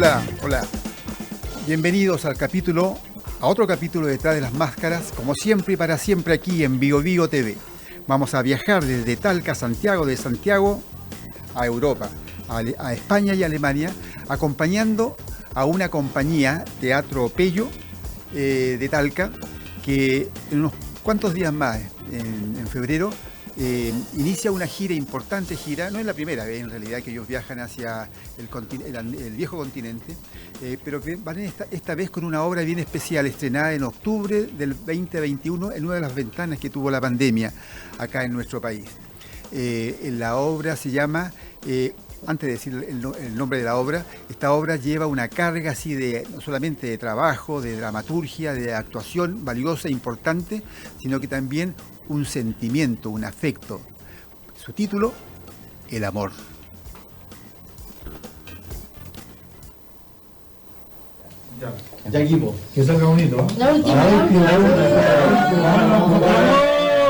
Hola, hola. Bienvenidos a otro capítulo de Detrás de las Máscaras, como siempre y para siempre aquí en Vigo Vigo TV. Vamos a viajar desde Talca a Santiago, de Santiago a Europa, a España y Alemania, acompañando a una compañía, Teatro Pello, de Talca, que en unos cuantos días más, en febrero, inicia una importante gira. No es la primera vez en realidad que ellos viajan hacia el viejo continente, pero que van esta vez con una obra bien especial, estrenada en octubre del 2021 en una de las ventanas que tuvo la pandemia acá en nuestro país. La obra se llama, antes de decir el nombre de la obra, esta obra lleva una carga así no solamente de trabajo, de dramaturgia, de actuación valiosa e importante, sino que también un sentimiento, un afecto. Su título, El amor. Ya equipo, que salga bonito, ¿no? La última.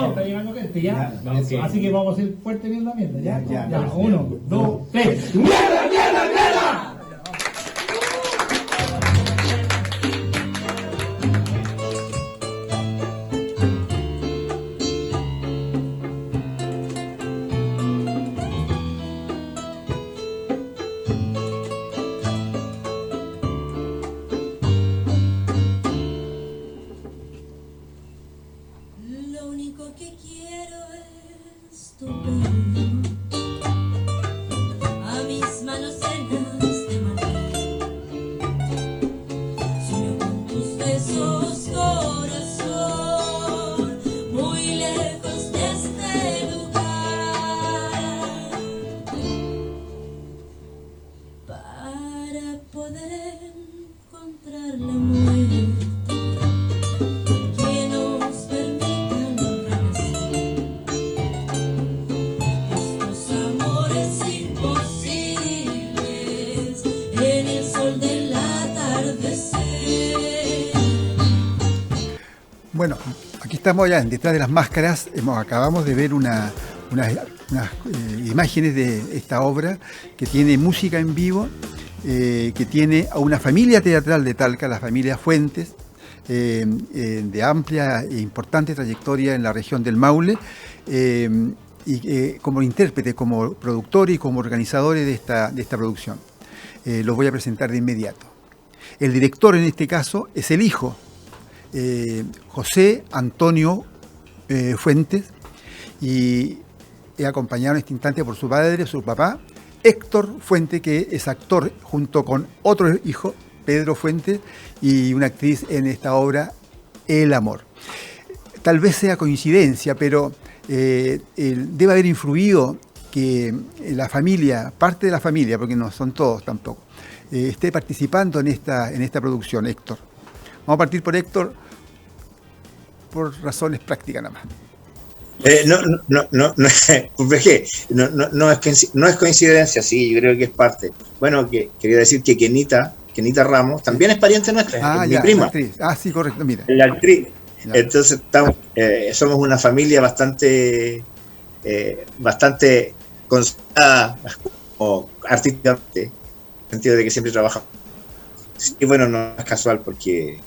Está llegando gente, ya. Así que vamos a ir fuerte bien la mierda, ¿ya? Ya, 1, 2, 3. ¡Mierda, mierda, mierda! Lo único que quiero es tu pelo, a mis manos llenas de maná. Sueño con tus besos, corazón, muy lejos de este lugar, para poder encontrar la muerte que nos permita renacer. Estos amores imposibles en el sol del atardecer. Bueno, aquí estamos ya detrás de las máscaras. Acabamos de ver unas imágenes de esta obra que tiene música en vivo, que tiene a una familia teatral de Talca, la familia Fuentes, de amplia e importante trayectoria en la región del Maule, y como intérpretes, como productores y como organizadores de esta producción. Los voy a presentar de inmediato. El director en este caso es el hijo, José Antonio Fuentes, y es acompañado en este instante por su padre, su papá, Héctor Fuentes, que es actor junto con otro hijo, Pedro Fuentes, y una actriz en esta obra, El amor. Tal vez sea coincidencia, pero debe haber influido que la familia, parte de la familia, porque no son todos tampoco, esté participando en esta producción, Héctor. Vamos a partir por Héctor, por razones prácticas nada más. No es coincidencia, sí, yo creo que es parte. Bueno, quería decir que Kenita Ramos también es pariente nuestra, es mi prima. Actriz. Sí, correcto, mira. La actriz. Ya. Entonces somos una familia bastante consolidada como artísticamente, en el sentido de que siempre trabajamos. Y bueno, no es casual porque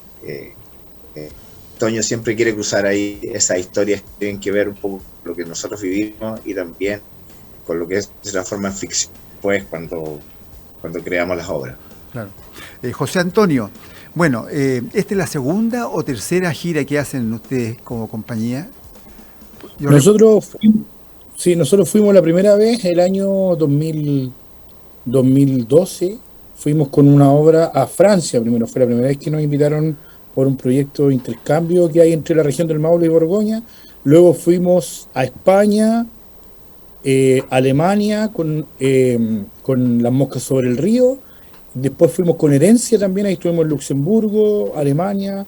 Toño siempre quiere cruzar ahí esas historias que tienen que ver un poco con lo que nosotros vivimos y también con lo que se transforma en ficción después cuando creamos las obras. Claro. José Antonio, bueno, ¿esta es la segunda o tercera gira que hacen ustedes como compañía? Nosotros fuimos la primera vez el año 2012, fuimos con una obra a Francia primero, fue la primera vez que nos invitaron por un proyecto de intercambio que hay entre la región del Maule y Borgoña. Luego fuimos a España, Alemania con Las moscas sobre el río. Después fuimos con Herencia también, ahí estuvimos en Luxemburgo, Alemania,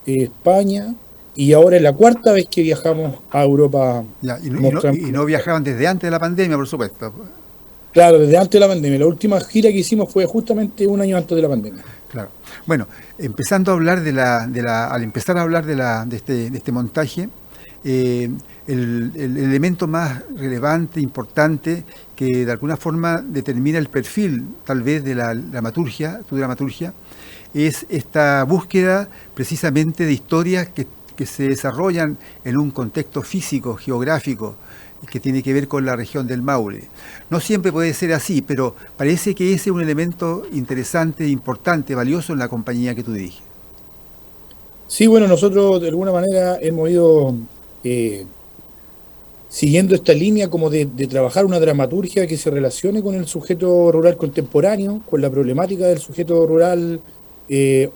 España. Y ahora es la cuarta vez que viajamos a Europa. Ya, y no viajaban desde antes de la pandemia, por supuesto. Claro, desde antes de la pandemia. La última gira que hicimos fue justamente un año antes de la pandemia. Claro. Bueno, empezando a hablar al empezar a hablar de este montaje, el elemento más relevante, importante, que de alguna forma determina el perfil tal vez de la dramaturgia, tu dramaturgia, es esta búsqueda precisamente de historias que se desarrollan en un contexto físico, geográfico, que tiene que ver con la región del Maule. No siempre puede ser así, pero parece que ese es un elemento interesante, importante, valioso en la compañía que tú diriges. Sí, bueno, nosotros de alguna manera hemos ido siguiendo esta línea como de trabajar una dramaturgia que se relacione con el sujeto rural contemporáneo, con la problemática del sujeto rural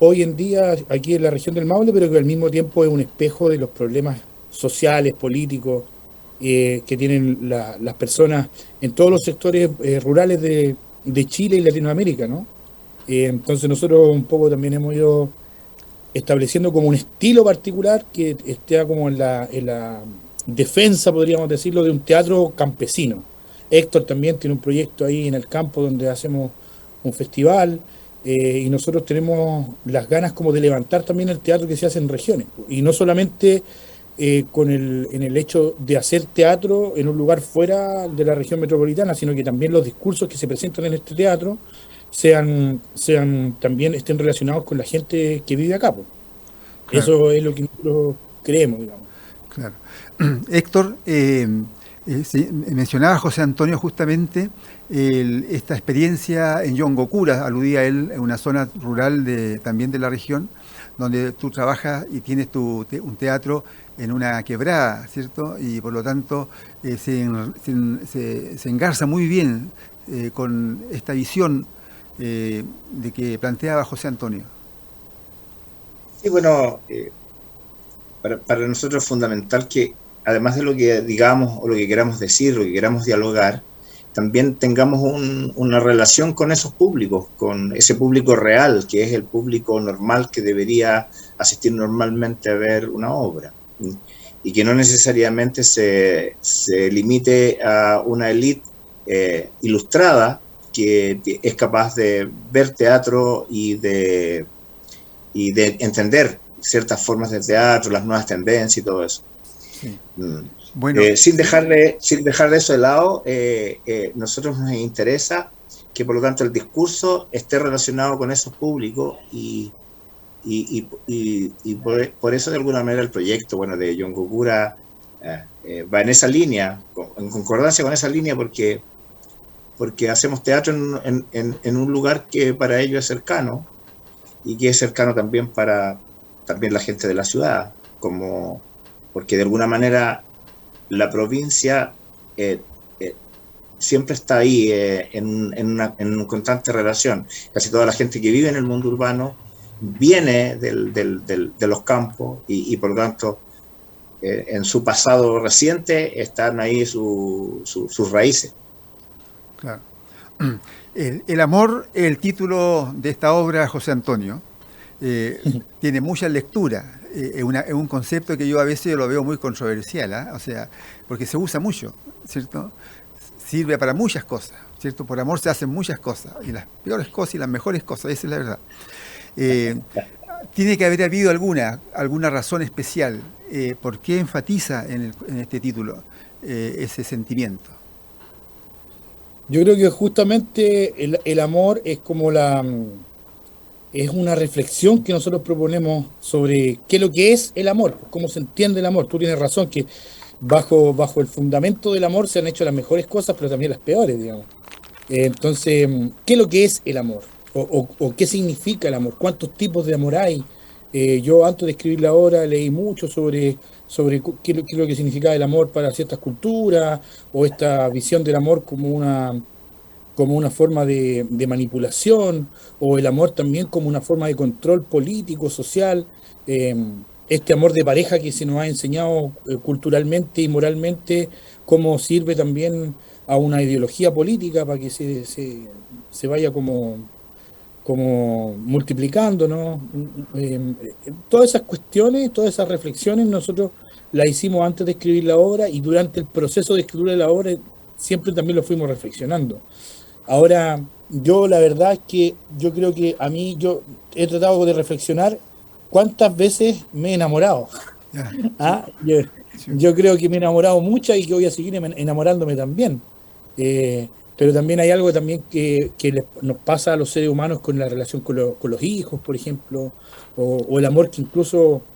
hoy en día aquí en la región del Maule, pero que al mismo tiempo es un espejo de los problemas sociales, políticos, que tienen las personas en todos los sectores rurales de Chile y Latinoamérica, ¿no? Entonces nosotros un poco también hemos ido estableciendo como un estilo particular que esté como en la defensa, podríamos decirlo, de un teatro campesino. Héctor también tiene un proyecto ahí en el campo donde hacemos un festival, y nosotros tenemos las ganas como de levantar también el teatro que se hace en regiones, y no solamente en el hecho de hacer teatro en un lugar fuera de la región metropolitana, sino que también los discursos que se presentan en este teatro también estén relacionados con la gente que vive acá, pues. Claro. Eso es lo que nosotros creemos, digamos. Claro. Héctor, mencionaba José Antonio justamente esta experiencia en Yongokura, aludía a él, en una zona rural también de la región, donde tú trabajas y tienes un teatro en una quebrada, ¿cierto? Y por lo tanto se engarza muy bien con esta visión de que planteaba José Antonio. Sí, bueno, para nosotros es fundamental que, además de lo que digamos o lo que queramos decir, lo que queramos dialogar, también tengamos una relación con esos públicos, con ese público real, que es el público normal que debería asistir normalmente a ver una obra, y que no necesariamente se limite a una élite ilustrada que es capaz de ver teatro y de entender ciertas formas de teatro, las nuevas tendencias y todo eso. Sí. Bueno, sin dejar de eso de lado, nosotros nos interesa que por lo tanto el discurso esté relacionado con esos públicos y por eso de alguna manera el proyecto de Yongokura va en esa línea, en concordancia con esa línea, porque hacemos teatro en un lugar que para ellos es cercano y que es cercano también para la gente de la ciudad, porque de alguna manera la provincia siempre está ahí en una constante relación. Casi toda la gente que vive en el mundo urbano viene de los campos y por lo tanto en su pasado reciente están ahí sus raíces. Claro. El amor, el título de esta obra, José Antonio, tiene mucha lectura. Es un concepto que yo a veces lo veo muy controversial, ¿eh? O sea, porque se usa mucho, ¿cierto? Sirve para muchas cosas, ¿cierto? Por amor se hacen muchas cosas, y las peores cosas y las mejores cosas, esa es la verdad. Tiene que haber habido alguna razón especial. ¿Por qué enfatiza en este título ese sentimiento? Yo creo que justamente el amor es como es una reflexión que nosotros proponemos sobre qué es lo que es el amor, cómo se entiende el amor. Tú tienes razón que bajo el fundamento del amor se han hecho las mejores cosas, pero también las peores, digamos. Entonces, ¿qué es lo que es el amor? ¿O qué significa el amor? ¿Cuántos tipos de amor hay? Yo antes de escribir la obra leí mucho sobre qué es lo que significaba el amor para ciertas culturas, o esta visión del amor como una forma de manipulación, o el amor también como una forma de control político, social, este amor de pareja que se nos ha enseñado culturalmente y moralmente, cómo sirve también a una ideología política para que se vaya como multiplicando, ¿no? Todas esas cuestiones, todas esas reflexiones nosotros las hicimos antes de escribir la obra, y durante el proceso de escritura de la obra siempre también lo fuimos reflexionando. Ahora, yo la verdad es que yo creo que yo he tratado de reflexionar cuántas veces me he enamorado. Ah, yo creo que me he enamorado mucho y que voy a seguir enamorándome también. Pero también hay algo también que nos pasa a los seres humanos con la relación con los hijos, por ejemplo, o el amor que incluso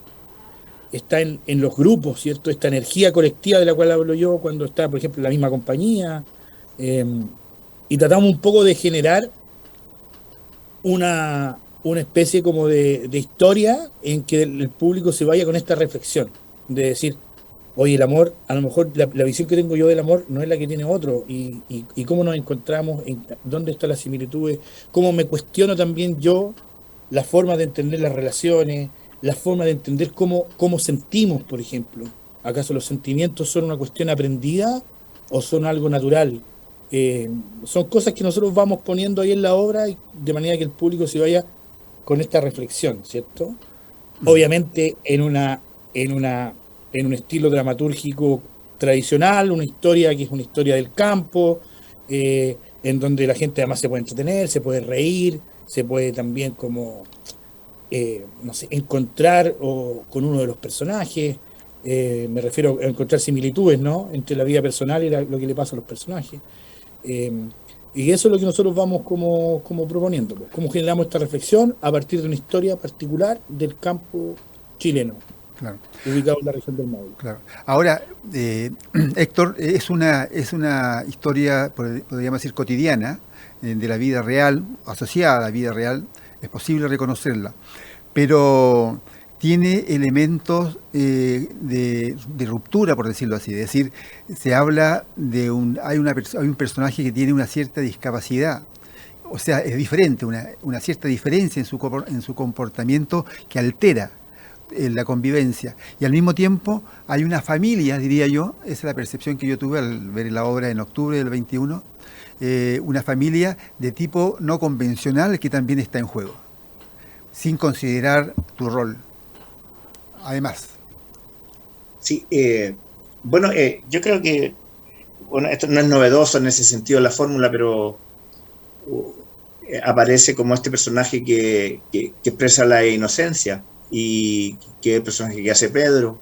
está en los grupos, ¿cierto? Esta energía colectiva de la cual hablo yo cuando está, por ejemplo, en la misma compañía. eh, y tratamos un poco de generar una especie como de historia en que el público se vaya con esta reflexión, de decir, oye, el amor, a lo mejor la visión que tengo yo del amor no es la que tiene otro, y cómo nos encontramos, dónde están las similitudes, cómo me cuestiono también yo la forma de entender las relaciones, la forma de entender cómo sentimos, por ejemplo. ¿Acaso los sentimientos son una cuestión aprendida o son algo natural? Eh, Son cosas que nosotros vamos poniendo ahí en la obra de manera que el público se vaya con esta reflexión, ¿cierto? Obviamente en un estilo dramatúrgico tradicional, una historia que es una historia del campo, en donde la gente además se puede entretener, se puede reír, se puede también como, no sé, encontrar con uno de los personajes. Me refiero a encontrar similitudes, ¿no? Entre la vida personal y lo que le pasa a los personajes. Eh, y eso es lo que nosotros vamos como proponiendo, pues, cómo generamos esta reflexión a partir de una historia particular del campo chileno, Claro, ubicado en la región del Maule. claro. Ahora, Héctor, es una historia, podríamos decir, cotidiana, de la vida real, asociada a la vida real, es posible reconocerla, pero tiene elementos de ruptura, por decirlo así. Es decir, se habla hay un personaje que tiene una cierta discapacidad. O sea, es diferente, una cierta diferencia en su comportamiento que altera la convivencia. Y al mismo tiempo hay una familia, diría yo, esa es la percepción que yo tuve al ver la obra en octubre del 21, una familia de tipo no convencional que también está en juego, sin considerar tu rol. Además, Sí, bueno, yo creo que, bueno, esto no es novedoso en ese sentido la fórmula, pero aparece como este personaje que expresa la inocencia y que es el personaje que hace Pedro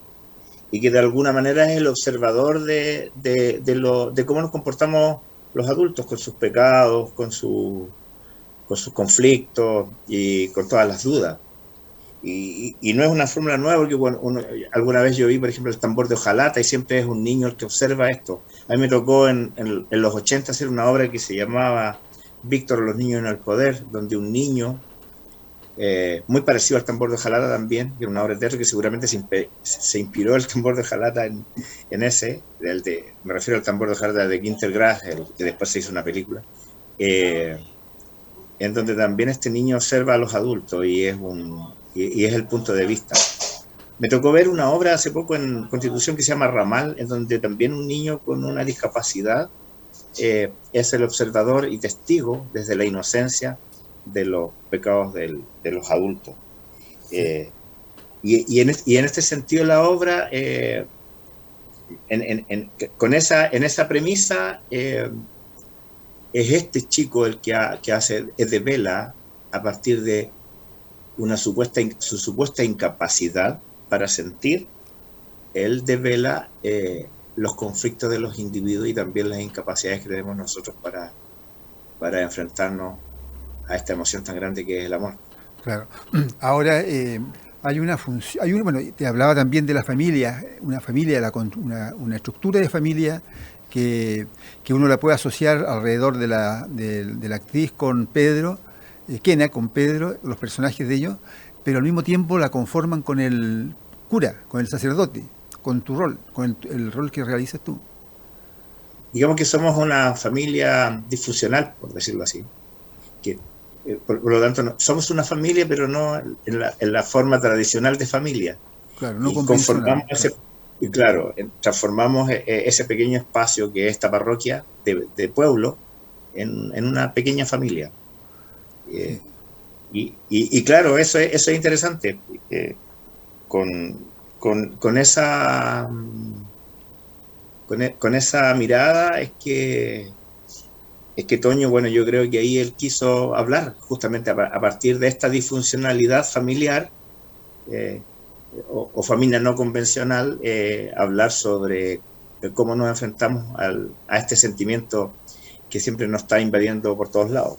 y que de alguna manera es el observador de cómo nos comportamos los adultos con sus pecados, con sus conflictos y con todas las dudas. Y no es una fórmula nueva, porque bueno, alguna vez yo vi, por ejemplo, el tambor de hojalata y siempre es un niño el que observa esto. A mí me tocó en los 80 hacer una obra que se llamaba Víctor, los niños en el poder, donde un niño, muy parecido al tambor de hojalata también, que era una obra de teatro que seguramente se inspiró el tambor de hojalata en ese, me refiero al tambor de hojalata de Günter Grass, que después se hizo una película, en donde también este niño observa a los adultos y es el punto de vista. Me tocó ver una obra hace poco en Constitución que se llama Ramal, en donde también un niño con una discapacidad es el observador y testigo desde la inocencia de los pecados de los adultos. Y en este sentido la obra, en esa premisa, es este chico el que hace, es de Vela a partir de su supuesta incapacidad para sentir. Él devela los conflictos de los individuos y también las incapacidades que tenemos nosotros para enfrentarnos a esta emoción tan grande que es el amor. claro. Ahora hay una función, bueno, te hablaba también de la familia, una estructura de familia que uno la puede asociar alrededor de la actriz con Pedro, Kena con Pedro, los personajes de ellos, pero al mismo tiempo la conforman con el cura, con el sacerdote, con tu rol, con el rol que realizas tú. Digamos que somos una familia disfuncional, por decirlo así, que por lo tanto somos una familia, pero no en la forma tradicional de familia. Claro, no Y convencional. transformamos ese pequeño espacio que es esta parroquia de pueblo en una pequeña familia. Y claro, eso es interesante, con esa mirada es que Toño, bueno, yo creo que ahí él quiso hablar justamente a partir de esta disfuncionalidad familiar, o familia no convencional, hablar sobre cómo nos enfrentamos a este sentimiento que siempre nos está invadiendo por todos lados.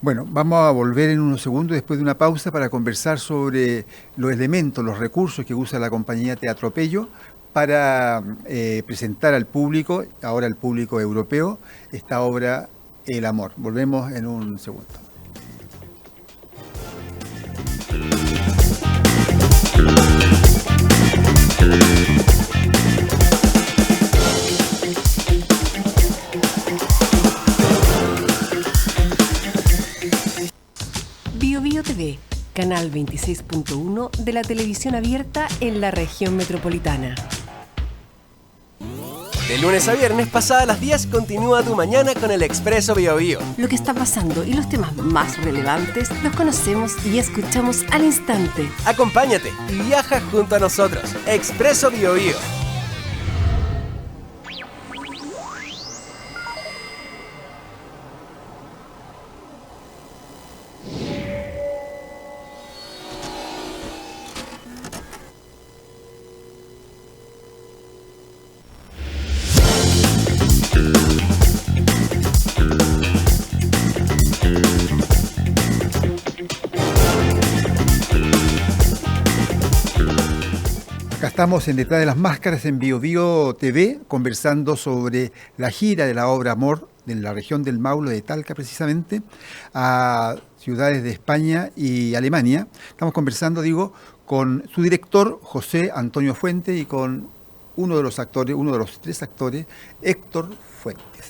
Bueno, vamos a volver en unos segundos después de una pausa para conversar sobre los elementos, los recursos que usa la compañía Teatropello para presentar al público, ahora al público europeo, esta obra El Amor. Volvemos en un segundo. BioBio TV, canal 26.1 de la televisión abierta en la región metropolitana. De lunes a viernes, pasadas las 10, continúa tu mañana con el Expreso BioBio. Lo que está pasando y los temas más relevantes los conocemos y escuchamos al instante. Acompáñate y viaja junto a nosotros. Expreso BioBio. Acá estamos en Detrás de las Máscaras en BioBio TV conversando sobre la gira de la obra Amor de la región del Maule, de Talca precisamente, a ciudades de España y Alemania. Estamos conversando, con su director, José Antonio Fuentes, y con uno de los actores, uno de los tres actores, Héctor Fuentes.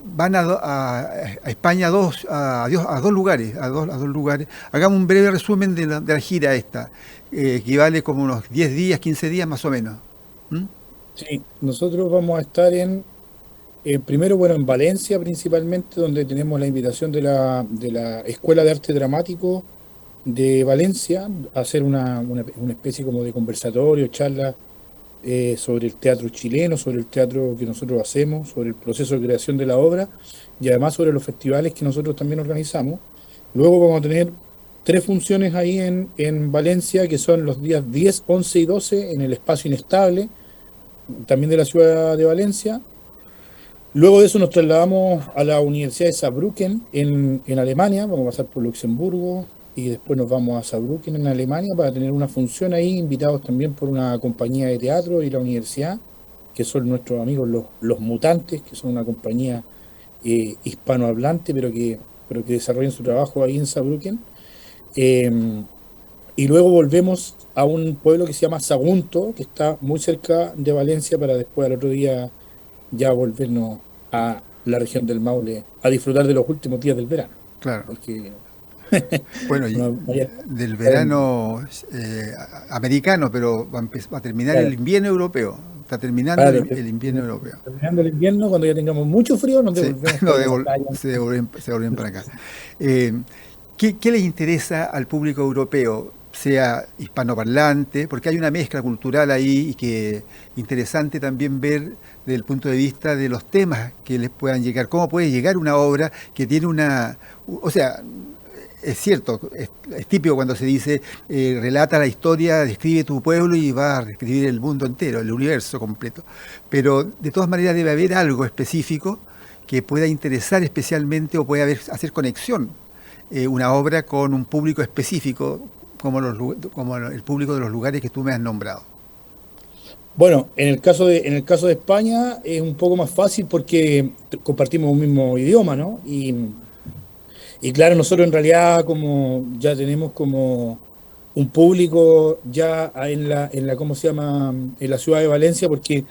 Van a España a dos lugares. Hagamos un breve resumen de la gira esta, que equivale como unos 10 días, 15 días más o menos. Sí, nosotros vamos a estar primero, en Valencia principalmente, donde tenemos la invitación de la Escuela de Arte Dramático de Valencia a hacer una especie como de conversatorio, charla sobre el teatro chileno, sobre el teatro que nosotros hacemos, sobre el proceso de creación de la obra y además sobre los festivales que nosotros también organizamos. Luego vamos a tener 3 funciones ahí en Valencia, que son los días 10, 11 y 12 en el Espacio Inestable, también de la ciudad de Valencia. Luego de eso nos trasladamos a la Universidad de Saarbrücken en Alemania, vamos a pasar por Luxemburgo y después nos vamos a Saarbrücken en Alemania para tener una función ahí, invitados también por una compañía de teatro y la universidad, que son nuestros amigos los Mutantes, que son una compañía hispanohablante, pero que desarrollan su trabajo ahí en Saarbrücken. Y luego volvemos a un pueblo que se llama Sagunto, que está muy cerca de Valencia, para después al otro día ya volvernos a la región del Maule a disfrutar de los últimos días del verano. Claro. Porque bueno, del verano americano, pero va a terminar el invierno europeo. Está terminando el invierno europeo. Terminando el invierno, cuando ya tengamos mucho frío, nos devolvemos. Se devuelven para acá. ¿Qué les interesa al público europeo? Sea hispanoparlante, porque hay una mezcla cultural ahí y que interesante también ver desde el punto de vista de los temas que les puedan llegar. ¿Cómo puede llegar una obra que tiene o sea, es cierto, es típico cuando se dice relata la historia, describe tu pueblo y va a describir el mundo entero, el universo completo. Pero de todas maneras debe haber algo específico que pueda interesar especialmente o pueda hacer conexión una obra con un público específico como el público de los lugares que tú me has nombrado. Bueno, en el caso de España es un poco más fácil porque compartimos un mismo idioma, ¿no? Y claro, nosotros en realidad como ya tenemos como un público ya en la ¿cómo se llama? En la ciudad de Valencia, porque,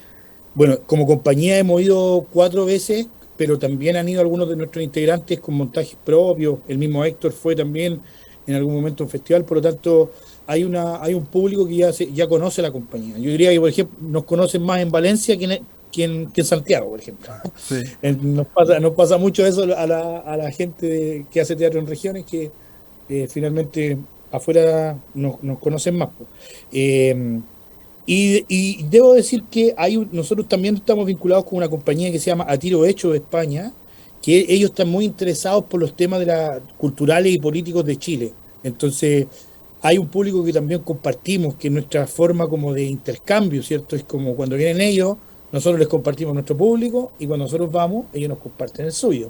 bueno, como compañía hemos ido 4 veces, pero también han ido algunos de nuestros integrantes con montajes propios. El mismo Héctor fue también en algún momento a un festival, por lo tanto hay un público que ya conoce la compañía. Yo diría que, por ejemplo, nos conocen más en Valencia que en Santiago, por ejemplo. Sí. Nos pasa mucho eso a la gente que hace teatro en regiones, que finalmente afuera nos conocen más. Y debo decir que nosotros también estamos vinculados con una compañía que se llama A Tiro Hecho de España, que ellos están muy interesados por los temas culturales y políticos de Chile. Entonces, hay un público que también compartimos, que nuestra forma como de intercambio, ¿cierto? Es como cuando vienen ellos, nosotros les compartimos nuestro público y cuando nosotros vamos, ellos nos comparten el suyo.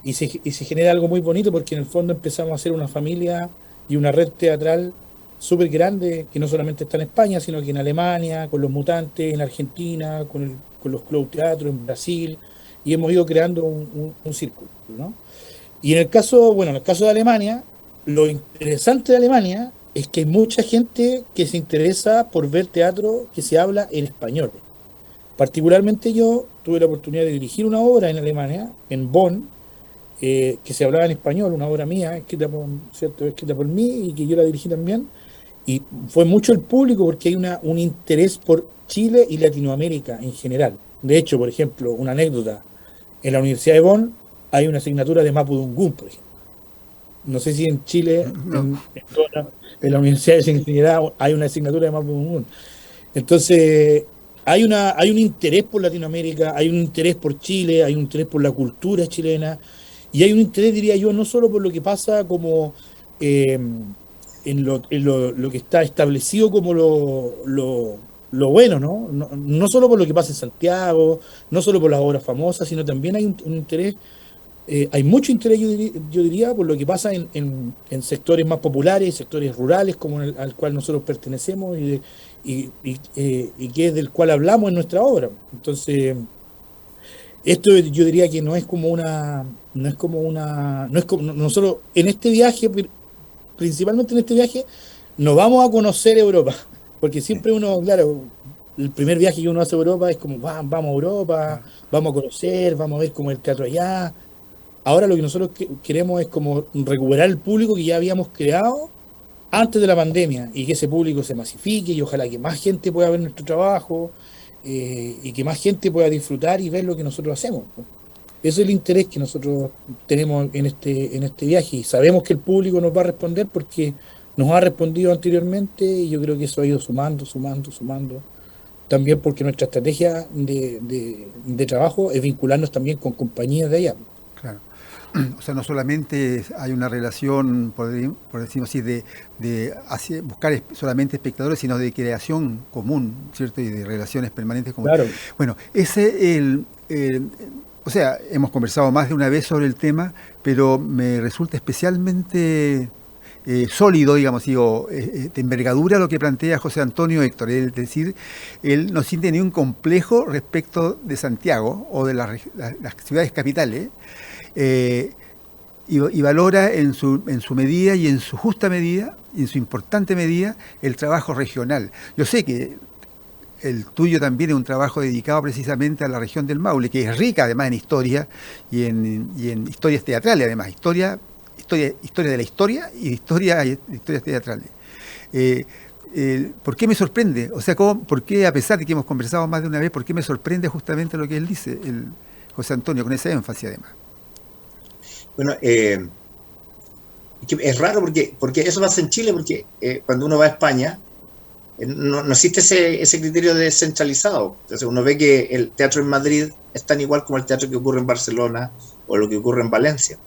Y se genera algo muy bonito porque en el fondo empezamos a hacer una familia y una red teatral súper grande que no solamente está en España, sino que en Alemania, con los Mutantes, en Argentina, con los Club Teatro en Brasil, y hemos ido creando un círculo, ¿no? Y en el caso de Alemania, lo interesante de Alemania es que hay mucha gente que se interesa por ver teatro que se habla en español. Particularmente yo tuve la oportunidad de dirigir una obra en Alemania, en Bonn, que se hablaba en español, una obra mía, escrita por mí y que yo la dirigí también. Y fue mucho el público porque hay un interés por Chile y Latinoamérica en general. De hecho, por ejemplo, una anécdota, en la Universidad de Bonn hay una asignatura de Mapudungún, por ejemplo. No sé si en Chile, No. en la Universidad de Ingeniería hay una asignatura de Mapudungún. Entonces, hay un interés por Latinoamérica, hay un interés por Chile, hay un interés por la cultura chilena, y hay un interés, diría yo, no solo por lo que pasa como en lo que está establecido como lo bueno, ¿no? No solo por lo que pasa en Santiago, no solo por las obras famosas, sino también hay un interés, hay mucho interés, yo diría, por lo que pasa en sectores más populares, sectores rurales, como al cual nosotros pertenecemos y que es del cual hablamos en nuestra obra. Entonces, esto yo diría que nosotros en este viaje, principalmente en este viaje, no vamos a conocer Europa, porque siempre uno, claro, el primer viaje que uno hace a Europa es como, vamos a Europa, vamos a conocer, vamos a ver cómo es el teatro allá. Ahora lo que nosotros queremos es como recuperar el público que ya habíamos creado antes de la pandemia y que ese público se masifique y ojalá que más gente pueda ver nuestro trabajo y que más gente pueda disfrutar y ver lo que nosotros hacemos, ¿no? Ese es el interés que nosotros tenemos en este viaje y sabemos que el público nos va a responder porque nos ha respondido anteriormente y yo creo que eso ha ido sumando. También porque nuestra estrategia de trabajo es vincularnos también con compañías de allá. Claro. O sea, no solamente hay una relación, por decirlo así, de buscar solamente espectadores, sino de creación común, ¿cierto? Y de relaciones permanentes comunes. Claro. Bueno, o sea, hemos conversado más de una vez sobre el tema, pero me resulta especialmente sólido, digamos, de envergadura lo que plantea José Antonio Héctor. Es decir, él no siente ningún complejo respecto de Santiago o de las ciudades capitales. Y valora en su medida y en su justa medida, y en su importante medida, el trabajo regional. Yo sé que el tuyo también es un trabajo dedicado precisamente a la región del Maule, que es rica además en historia y en historias teatrales, además, historia de la historia y historias teatrales. ¿Por qué me sorprende? O sea, ¿por qué, a pesar de que hemos conversado más de una vez, por qué me sorprende justamente lo que él dice, José Antonio, con ese énfasis además? Bueno, es raro porque eso pasa en Chile, porque cuando uno va a España, no existe ese criterio descentralizado. Entonces uno ve que el teatro en Madrid es tan igual como el teatro que ocurre en Barcelona, o lo que ocurre en Valencia,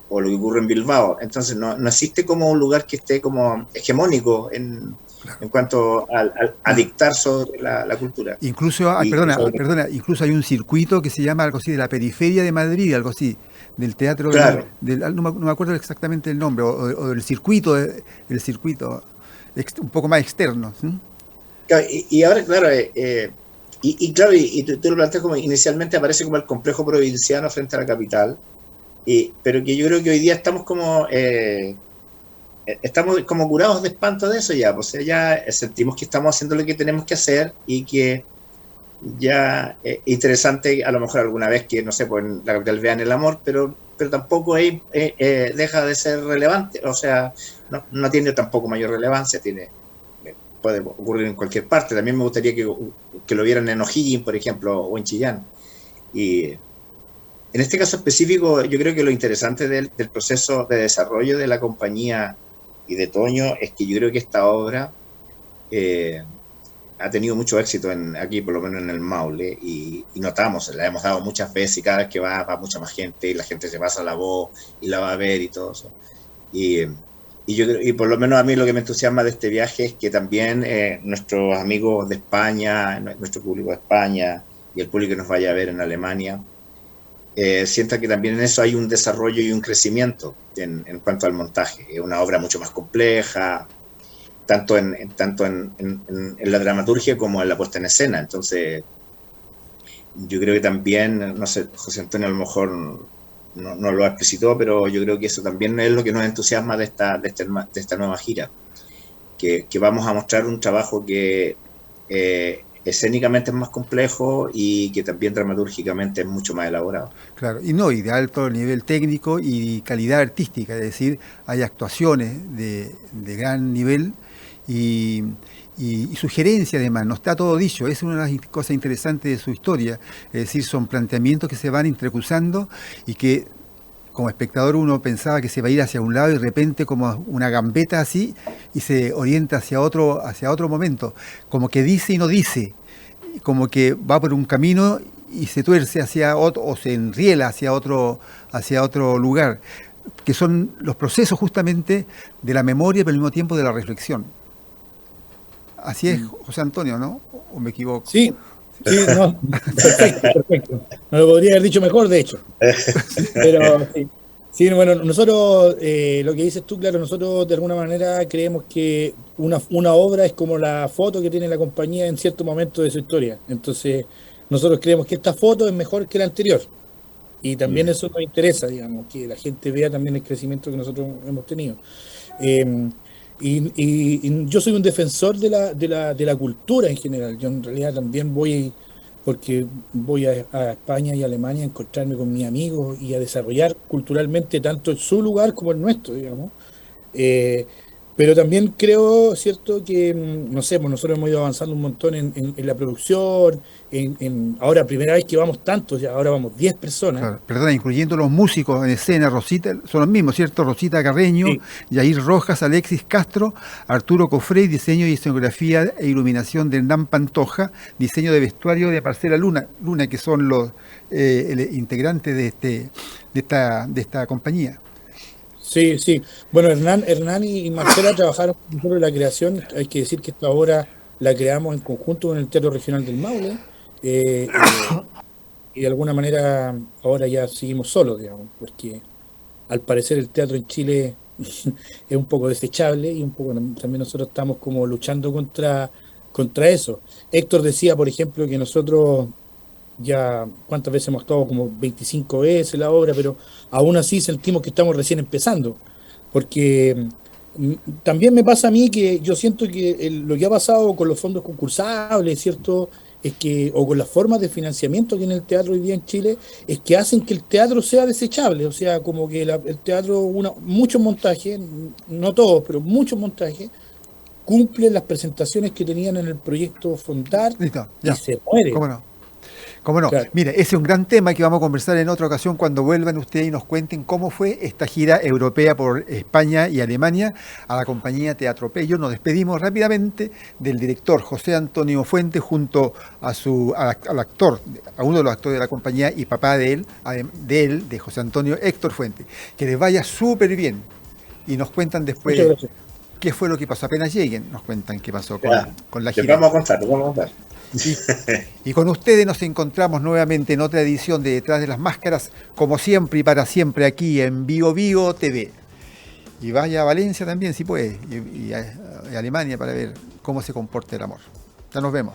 o lo que ocurre en Bilbao. Entonces no existe como un lugar que esté como hegemónico en cuanto a dictar sobre la cultura. Incluso, incluso hay un circuito que se llama algo así de la periferia de Madrid, algo así, del teatro, claro. No me acuerdo exactamente el nombre, o del circuito, un poco más externo. ¿Sí? Y ahora, claro, y tú lo planteas como inicialmente aparece como el complejo provinciano frente a la capital, pero que yo creo que hoy día estamos como curados de espanto de eso ya, o sea, ya sentimos que estamos haciendo lo que tenemos que hacer y que ya es interesante a lo mejor alguna vez que, no sé, pues en la capital vean el amor, pero tampoco deja de ser relevante, o sea, no tiene tampoco mayor relevancia, puede ocurrir en cualquier parte. También me gustaría que lo vieran en O'Higgins, por ejemplo, o en Chillán. Y en este caso específico, yo creo que lo interesante del proceso de desarrollo de la compañía y de Toño es que yo creo que esta obra ha tenido mucho éxito aquí, por lo menos en el Maule, y notamos, la hemos dado muchas veces y cada vez que va mucha más gente y la gente se pasa la voz y la va a ver y todo eso. Y y por lo menos a mí lo que me entusiasma de este viaje es que también nuestros amigos de España, nuestro público de España y el público que nos vaya a ver en Alemania, sienta que también en eso hay un desarrollo y un crecimiento en cuanto al montaje. Es una obra mucho más compleja, tanto en la dramaturgia como en la puesta en escena. Entonces, yo creo que también, no sé, José Antonio a lo mejor no lo explicitó, pero yo creo que eso también es lo que nos entusiasma de esta nueva gira, que vamos a mostrar un trabajo que escénicamente es más complejo y que también dramatúrgicamente es mucho más elaborado. Claro, y de alto nivel técnico y calidad artística, es decir, hay actuaciones de gran nivel y sugerencia además, no está todo dicho, es una de las cosas interesantes de su historia, es decir, son planteamientos que se van entrecruzando y que como espectador uno pensaba que se va a ir hacia un lado y de repente como una gambeta así y se orienta hacia otro momento, como que dice y no dice, como que va por un camino y se tuerce hacia otro o se enriela hacia otro lugar, que son los procesos justamente de la memoria pero al mismo tiempo de la reflexión. Así es, José Antonio, ¿no? ¿O me equivoco? Sí, no, perfecto. No lo podría haber dicho mejor, de hecho. Pero sí, bueno, nosotros, lo que dices tú, claro, nosotros de alguna manera creemos que una obra es como la foto que tiene la compañía en cierto momento de su historia. Entonces, nosotros creemos que esta foto es mejor que la anterior. Y también eso nos interesa, digamos, que la gente vea también el crecimiento que nosotros hemos tenido. Y yo soy un defensor de la cultura en general. Yo en realidad también porque voy a España y a Alemania a encontrarme con mis amigos y a desarrollar culturalmente tanto en su lugar como el nuestro, digamos. Pero también creo, ¿cierto?, que, no sé, pues nosotros hemos ido avanzando un montón en la producción, ahora primera vez que vamos tantos, ya ahora vamos 10 personas. Claro, perdona, incluyendo los músicos en escena, Rosita, son los mismos, ¿cierto? Rosita Carreño, Sí. Yair Rojas, Alexis Castro, Arturo Cofrey, diseño y escenografía e iluminación de Hernán Pantoja, diseño de vestuario de Marcela Luna, que son los integrantes de esta compañía. Sí, sí. Bueno, Hernán y Marcela trabajaron con nosotros en la creación. Hay que decir que esta obra la creamos en conjunto con el Teatro Regional del Maule. Y de alguna manera ahora ya seguimos solos, digamos, porque al parecer el teatro en Chile es un poco desechable y un poco también nosotros estamos como luchando contra eso. Héctor decía, por ejemplo, que nosotros ya, ¿cuántas veces hemos estado? Como 25 veces la obra, pero aún así sentimos que estamos recién empezando, porque también me pasa a mí que yo siento que lo que ha pasado con los fondos concursables, ¿cierto? Es que, o con las formas de financiamiento que en el teatro hoy día en Chile, es que hacen que el teatro sea desechable, o sea, como que el teatro, muchos montajes, no todos, pero muchos montajes, cumplen las presentaciones que tenían en el proyecto Fondar. Listo, y ya. se muere. ¿Cómo no? ¿Cómo no? Claro. Mira, ese es un gran tema que vamos a conversar en otra ocasión cuando vuelvan ustedes y nos cuenten cómo fue esta gira europea por España y Alemania a la compañía Teatro Pello. Nos despedimos rápidamente del director José Antonio Fuentes junto al actor, a uno de los actores de la compañía y papá de él, José Antonio, Héctor Fuentes. Que les vaya súper bien y nos cuentan después qué fue lo que pasó. Apenas lleguen, nos cuentan qué pasó con la gira. Les vamos a contar. Y con ustedes nos encontramos nuevamente en otra edición de Detrás de las Máscaras, como siempre y para siempre aquí en Vigo Vigo TV. Y vaya a Valencia también si puede, y a Alemania para ver cómo se comporta el amor. Ya nos vemos.